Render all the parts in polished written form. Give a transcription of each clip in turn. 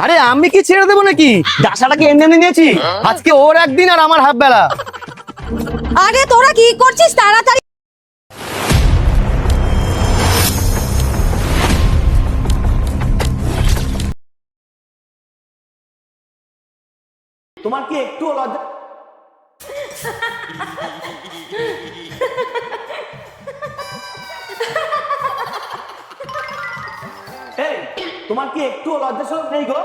আরে আমি কি ছেড়ে দেবো নাকি? ডাসাটাকে এনে এনে নিয়েছি, আজকে ওর একদিন আর আমার হাফ বেলা। আরে তোরা কি করছিস তাড়াতাড়ি? তোমার কি একটু লজ্জা? এই, তোমার কি একটু লজ্জা শরম নেই গো?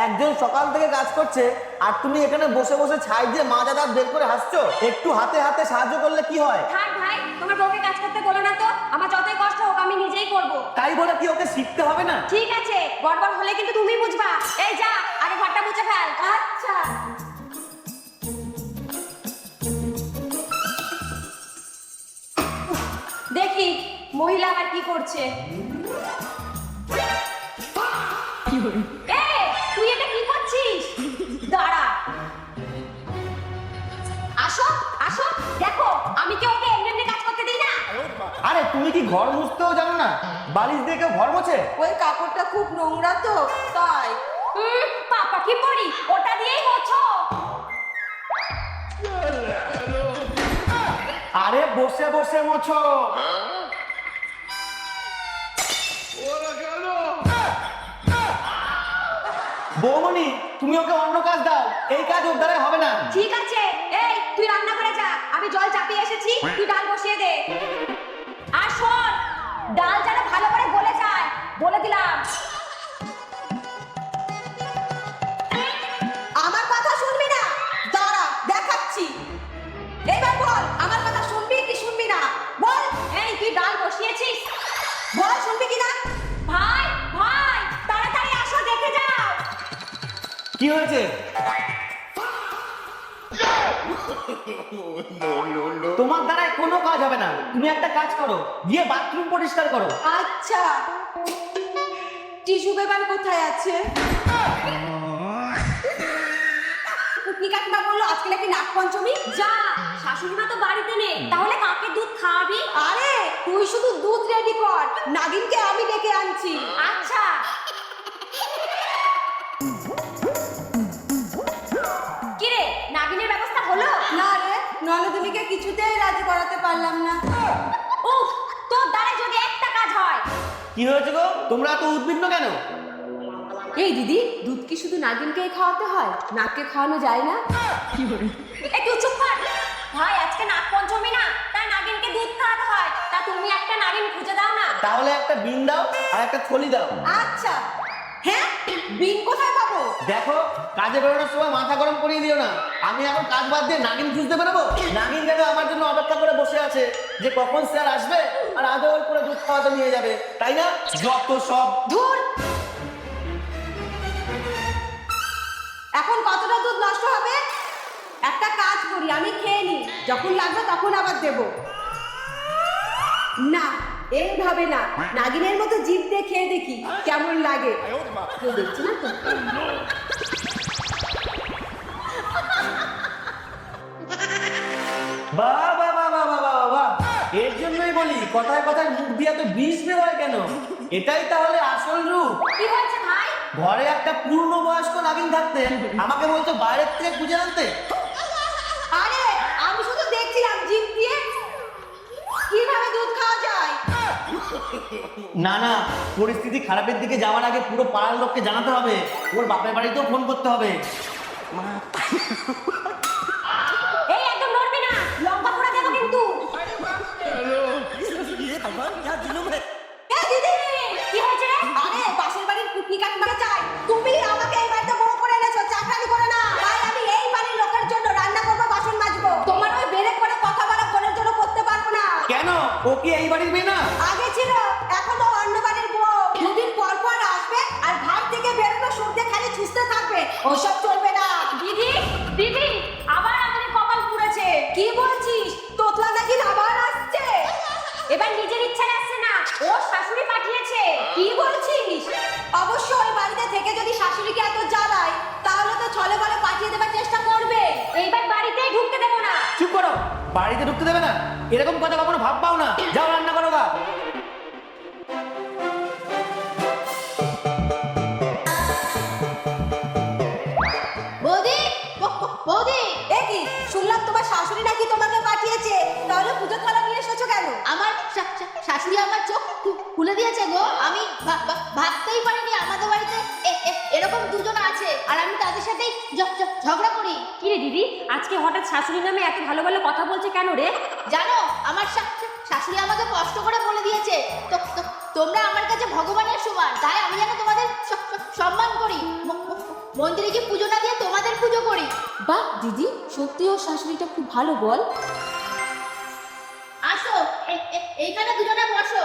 একজন সকাল থেকে কাজ করছে আর তুমি এখানে বসে বসে ছাই দিয়ে মাজা দাঁত বের করে হাসছো। একটু হাতে হাতে সাহায্য করলে কি হয়? থাক ভাই, তোমার বউকে কাজ করতে বলো না তো। আমার যতই কষ্ট হোক আমি নিজেই করব। তাই বলে কি ওকে শিখতে হবে না? ঠিক আছে, গড়বড় হলে কিন্তু তুমি বুঝবা। এই যা, আগে ঘরটা মুছে ফেল। আচ্ছা। দেখি মহিলা আবার কি করছে। এই, তুই এটা কি করছিস? দাঁড়া। আসো আসো, দেখো আমি কি ওকে এমনি এমনি কাজ করতে দিই না। আরে তুমি কি ঘর মুছতেও জানো না? বালিশ দিয়ে কেউ ঘর মোছে? ওই কাপড়টা খুব নোংরা তো তাই। পাপা কি পড়ি, ওটা দিয়েই মোছো। আরে বসে বসে মোছো। বৌমনি, তুমি ওকে অন্য কাজ দাও, এই কাজ ওর দ্বারা হবে না। ঠিক আছে, এই তুই রান্না করে যা, আমি জল চাপিয়ে এসেছি, তুই ডাল বসিয়ে দে। আর শোন, ডাল যেন ভালো করে গলে যায়, বলে দিলাম। আমার কথা শুনবি না? দাঁড়া দেখাচ্ছি। এবার বল, আমার কথা শুনবি কি শুনবি না? বল। এই তুই ডাল বসিয়েছিস? বল শুনবি কি না? ভাই ভাই, তাড়াতাড়ি আসো, দেখে যাও। কি হয়েছে? তোমার দ্বারা কোনো কাজ হবে না। তুমি একটা কাজ করো, গিয়ে বাথরুম পরিষ্কার করো। আচ্ছা, টিস্যু পেপার কোথায় আছে? কুটনি কাকিমা বললো আজকে নাকি নাগ পঞ্চমী। যা, শাশুড়ি মা তো বাড়িতে নেই, তাহলে কাকে দুধ খাওয়াবি? আরে তুই শুধু দুধ রেডি কর, নাগিনকে আমি ডেকে আনছি। আচ্ছা। কিরে, নাগিনের ব্যবস্থা হলো? না রে, নলদিনীকে কিছুতেই রাজি করাতে পারলাম না। উফ, তোর দ্বারা যদি একটা কাজ হয়। কি হয়েছে গো? তোমরা এত উদ্বিগ্ন কেন? এই দিদি, দুধ কি শুধু নাগিনকেই খাওয়াতে হয়? নাককে খাওয়ানো যায় না? একটু চুপ কর। ভাই আজকে নাগ পঞ্চমী না, তাই নাগিনকে দুধ খাওয়াতে হয়। তা তুমি একটা নাগিন খুঁজে দাও না। তাহলে একটা বিন দাও আর একটা থলি দাও। আচ্ছা। হ্যাঁ, বিন কোথায় পাবো? দেখো, কাজে বেরোনোর সময় মাথা গরম করিয়ে দিও না। আমি এখন কাজ বাদ দিয়ে নাগিন খুঁজতে বেরোবো? নাগিন যেন আমার জন্য অপেক্ষা করে বসে আছে যে কখন স্যার আসবে আর আদর করে দুধ খাওয়াতে নিয়ে যাবে, তাই না? যত সব। ধুর, এখন কতটা দুধ নষ্ট হবে? একটা কাজ করি, আমি খেয়ে নিই, যখন লাগবে তখন আবার দেব। না, এইভাবে না, নাগিনের মতো জিভ দিয়ে খেয়ে দেখি কেমন লাগে। কেউ দেখছে না তো? বাহ বাহ বাহ বাহ বাহ বাহ বাহ। এর জন্যই বলি কথায় কথায় মুখ দিয়ে তো বিষ বের হয় কেন? এটাই তাহলে আসল রূপ। কি হয়েছে ভাই? ঘরে একটা পূর্ণবয়স্ক নাগিন থাকতে আমাকে বলতো বাইরের থেকে খুঁজে আনতে? আরে আমি শুধু দেখছিলাম জিভ দিয়ে কিভাবে দুধ খাওয়া যায়। না না, পরিস্থিতি খারাপের দিকে যাওয়ার আগে পুরো পাড়ার লোককে জানাতে হবে, ওর বাপের বাড়িতেও ফোন করতে হবে। এই একদম নড়বি না, লঙ্কা পোড়া দেবো কিন্তু। এ দিদি, কি হয়েছে রে? আরে পাশের বাড়ির কুটনি কাকিমাকে চাই, তুমি আমাকে এই বাড়িতে বউ করে এনেছো, চাকরানি করে না। তাই আমি এই বাড়ির লোকের জন্য রান্না করবো, বাসন মাজবো। তোমার ওই বেরেক করে কথা বলা বোনের জন্য করতে পারবো না। কেন? ও কি এই বাড়ির মেয়ে না? আগে ছিল, এখন ও অন্য বাড়ির বউ। দুদিন পর পর আসবে আর ঘর থেকে বেরোনো সূর্যে খালি ছুঁচতে থাকবে, ওসব চলবে না। দিদি দিদি, আবার আমাদের কপাল পুড়েছে। কি বলছিস? তোতলা নাকি আবার আসছে? এবার নিজের ইচ্ছায় আসছে না, ও শাশুড়ি পাঠিয়েছে। কি বলছিস? অবশ্য ওই বাড়িতে থেকে যদি শাশুড়িকে এত জ্বালায়, তাহলে তো ছলে বলে পাঠিয়ে দেবার চেষ্টা করবে। এইবার বাড়িতে ঢুকতে দেবো না। চুপ করো, বাড়িতে ঢুকতে দেবে না? এরকম কথা কখনো ভাববাও না। যাও রান্না করো গা। আমার শাশুড়ি আমার চোখ খুলে দিয়েছে গো। আমি ভাবতেই পারিনি আমাদের বাড়িতে এরকম দুজন আছে, আর আমি তাদের সাথেই ঝগড়া করি। কি রে দিদি, আজকে হঠাৎ শাশুড়ি নামে এত ভালো ভালো কথা বলছে কেন রে? জানো, আমার শাশুড়ি আমাকে কষ্ট করে বলে দিয়েছে তোমরা আমার কাছে ভগবানের সমান, তাই আমি যেন তোমাদের সম্মান করি, মন্দিরে গিয়ে পুজো না দিয়ে তোমাদের পুজো করি। বাহ দিদি, সত্যি ওর শাশুড়িটা খুব ভালো বল। আসো, এইখানে দুজনে বসো।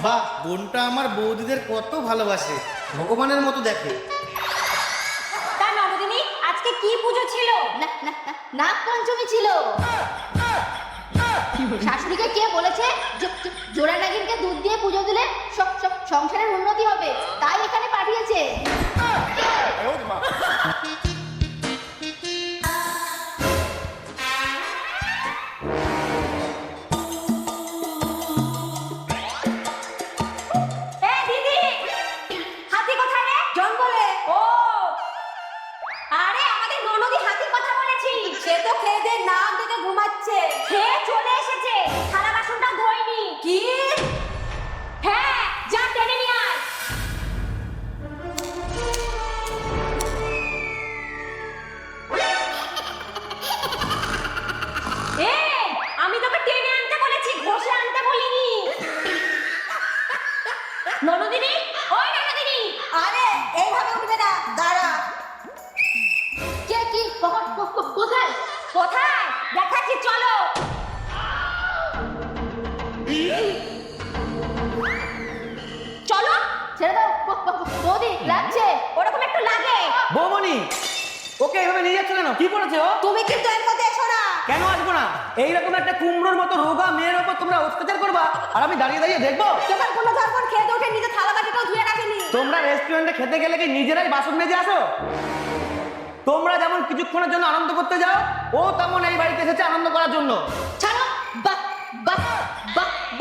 বাহ, বোনটা আমার বৌদিদের কত ভালোবাসে, ভগবানের মতো দেখে। তা নবদিনী, আজকে কি পুজো ছিল? নাগ পঞ্চমী ছিল। শাশুড়িকে কে বলেছে জোড়া নাগিনকে দুধ দিয়ে পুজো দিলে সংসারের উন্নতি হবে, তাই এখানে পাঠিয়েছে। এ দিদি, হাতি কোথায় রে? জঙ্গলে। ও, আরে আমাদের ননদি হাতির কথা বলেছি। সে তো খেয়ে দিয়ে নাম থেকে ঘুমাচ্ছে। খেয়ে চলে এসেছে, থালা বাসনটাও ধোয়নি। কি? হ্যাঁ, যা টেনে নিয়ে আয়। এই, আমি তোকে টেনে আনতে বলেছি, ঘষে আনতে বলিনি। ননদিনী, ওই ননদিনী। আরে এইভাবে উঠবে না, দাঁড়া। কে কি কোথায়? কোথায় দেখাচ্ছি, চলো। চলো। ছেড়ে দাও বৌদি, লাগছে। ওরকম একটু লাগে। বৌমনি, ওকে এভাবে নিয়ে যাচ্ছে কেন? কি করেছে ও? তুমি কিন্তু এর মধ্যে এসো না। কেন আসবো না? এইরকম একটা কুমড়োর মতো রোগা মেয়ের ওপর তোমরা অত্যাচার করবা, আর আমি দাঁড়িয়ে দাঁড়িয়ে দেখবো? তোমার কোনো ঝাড়খণ্ড খেয়ে উঠে নিজে থালা বাটিটাও ধুয়ে রাখেনি। তোমরা রেস্টুরেন্টে খেতে গেলে কি নিজেরাই বাসন মেজে আসো? তোমরা যেমন কিছুক্ষণের জন্য আনন্দ করতে যাও, ও তেমন এই বাড়িতে এসেছে আনন্দ করার জন্য। ছাড়ো,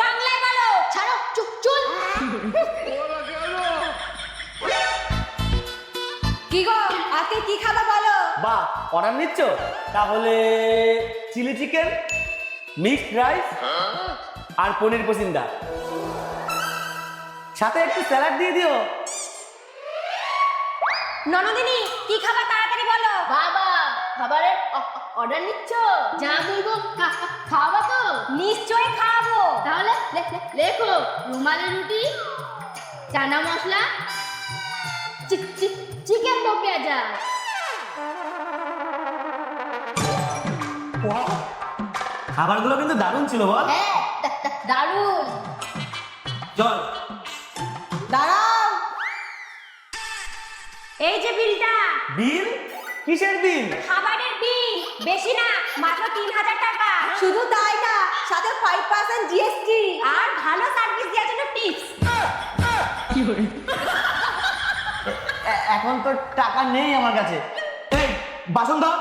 বাংলায় বলো। ছাড়ো, চুল। কি গো, আজকে কি খাবে বলো? বাহ, অর্ডার নিচ্ছ? তাহলে চিলি চিকেন, মিক্সড রাইস আর পনির পসিন্দা, সাথে একটু স্যালাড দিয়ে দিও। ননদিনী, কি খাবার তাড়াতাড়ি বলো। বাবা, খাবারের অর্ডার নিচ্ছ? যা বলবো খাওয়াবা তো? নিশ্চয়ই খাবো। তাহলে লেখো, রুমালি রুটি, চানা মশলা, চিকেন দো পেঁয়াজা। খাবারগুলো কিন্তু দারুণ ছিল বল। হ্যাঁ, দারুণ। চল। দাঁড়াও। এই যে বিলটা। বিল? কিসের বিল? খাবারের বিল, বেশি না, মাত্র 3000 টাকা। শুধু তাই না, সাথে 5% জিএসটি আর ভালো সার্ভিস দেওয়ার জন্য টিপস। এখন তো টাকা নেই আমার কাছে। এই বাসন দাও।